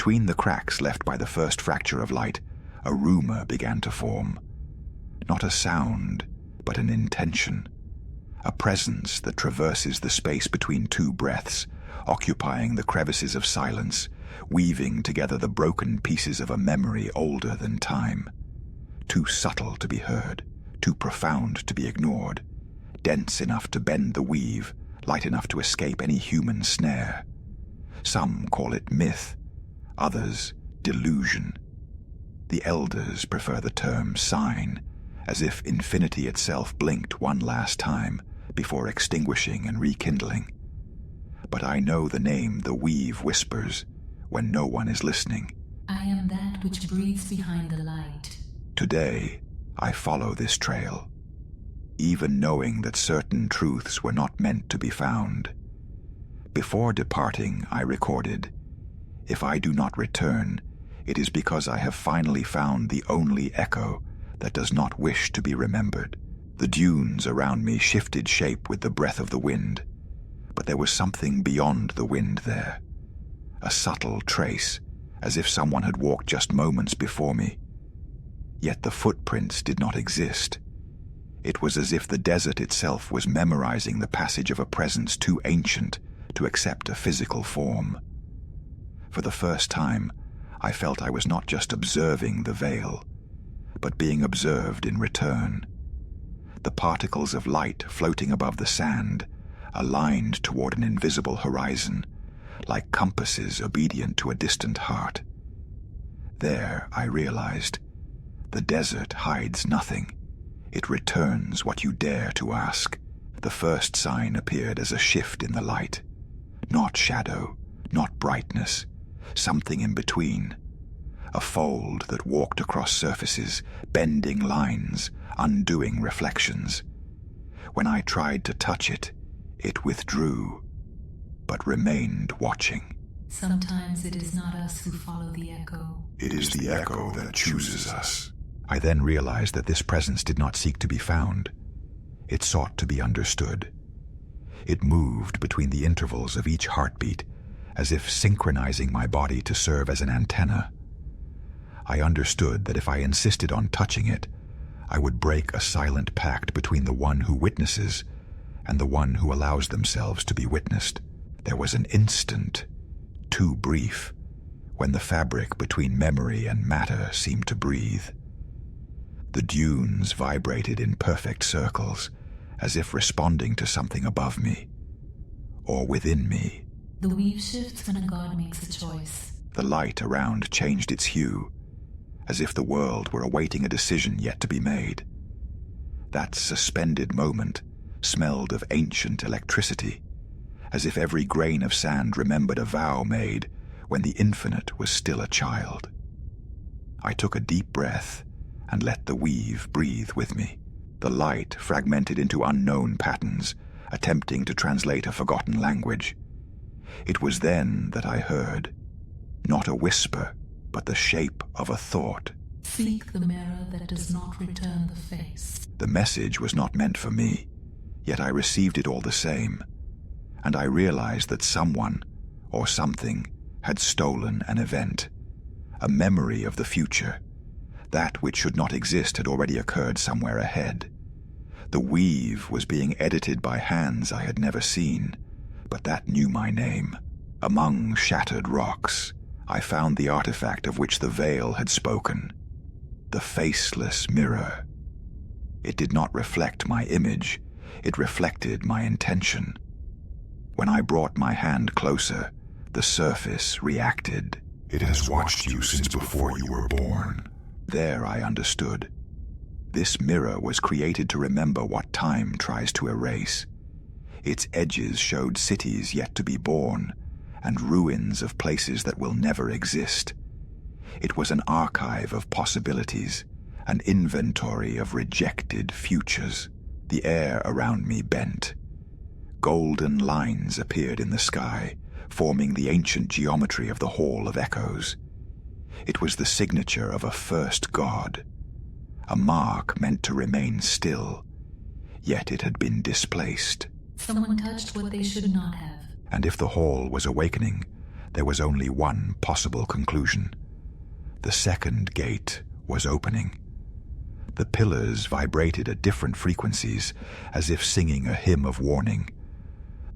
Between the cracks left by the first fracture of light, a rumor began to form. Not a sound, but an intention. A presence that traverses the space between two breaths, occupying the crevices of silence, weaving together the broken pieces of a memory older than time. Too subtle to be heard, too profound to be ignored, dense enough to bend the weave, light enough to escape any human snare. Some call it myth, others delusion. The elders prefer the term sign, as if infinity itself blinked one last time before extinguishing and rekindling. But I know the name the weave whispers when no one is listening. I am that which breathes behind the light. Today, I follow this trail, even knowing that certain truths were not meant to be found. Before departing, I recorded, "If I do not return, it is because I have finally found the only echo that does not wish to be remembered." The dunes around me shifted shape with the breath of the wind, but there was something beyond the wind there. A subtle trace, as if someone had walked just moments before me. Yet the footprints did not exist. It was as if the desert itself was memorizing the passage of a presence too ancient to accept a physical form. For the first time, I felt I was not just observing the veil, but being observed in return. The particles of light floating above the sand, aligned toward an invisible horizon, like compasses obedient to a distant heart. There, I realized, the desert hides nothing. It returns what you dare to ask. The first sign appeared as a shift in the light. Not shadow, not brightness, something in between. A fold that walked across surfaces, bending lines, undoing reflections. When I tried to touch it, it withdrew, but remained watching. Sometimes it is not us who follow the echo. It is the echo that chooses us. I then realized that this presence did not seek to be found. It sought to be understood. It moved between the intervals of each heartbeat, as if synchronizing my body to serve as an antenna. I understood that if I insisted on touching it, I would break a silent pact between the one who witnesses and the one who allows themselves to be witnessed. There was an instant, too brief, when the fabric between memory and matter seemed to breathe. The dunes vibrated in perfect circles, as if responding to something above me, or within me. The weave shifts when a god makes a choice. The light around changed its hue, as if the world were awaiting a decision yet to be made. That suspended moment smelled of ancient electricity, as if every grain of sand remembered a vow made when the infinite was still a child. I took a deep breath and let the weave breathe with me. The light fragmented into unknown patterns, attempting to translate a forgotten language. It was then that I heard, not a whisper, but the shape of a thought. Seek the mirror that does not return the face. The message was not meant for me, yet I received it all the same, and I realized that someone, or something, had stolen an event, a memory of the future. That which should not exist had already occurred somewhere ahead. The weave was being edited by hands I had never seen, but that knew my name. Among shattered rocks, I found the artifact of which the veil had spoken. The faceless mirror. It did not reflect my image, it reflected my intention. When I brought my hand closer, the surface reacted. It has watched you since before you were born. There I understood. This mirror was created to remember what time tries to erase. Its edges showed cities yet to be born, and ruins of places that will never exist. It was an archive of possibilities, an inventory of rejected futures. The air around me bent. Golden lines appeared in the sky, forming the ancient geometry of the Hall of Echoes. It was the signature of a first god, a mark meant to remain still, yet it had been displaced. Someone touched what they should not have. And if the hall was awakening, There was only one possible conclusion. The second gate was opening. The pillars vibrated at different frequencies, as if singing a hymn of warning.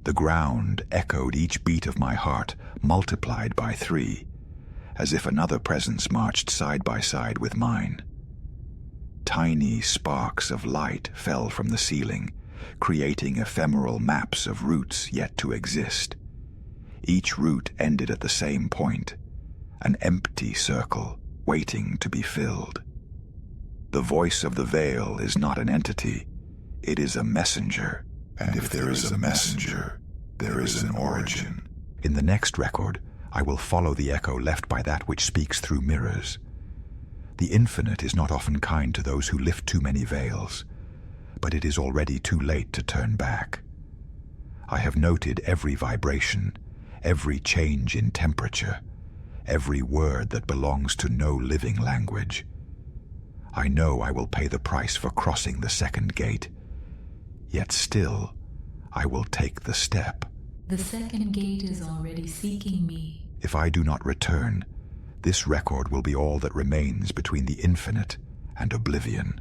The ground echoed each beat of my heart, multiplied by 3, as if another presence marched side by side with mine. Tiny sparks of light fell from the ceiling, creating ephemeral maps of routes yet to exist. Each route ended at the same point, an empty circle waiting to be filled. The voice of the veil is not an entity, it is a messenger. And if there is a messenger, there is an origin. In the next record, I will follow the echo left by that which speaks through mirrors. The infinite is not often kind to those who lift too many veils, but it is already too late to turn back. I have noted every vibration, every change in temperature, every word that belongs to no living language. I know I will pay the price for crossing the second gate, yet still, I will take the step. The second gate is already seeking me. If I do not return, this record will be all that remains between the infinite and oblivion.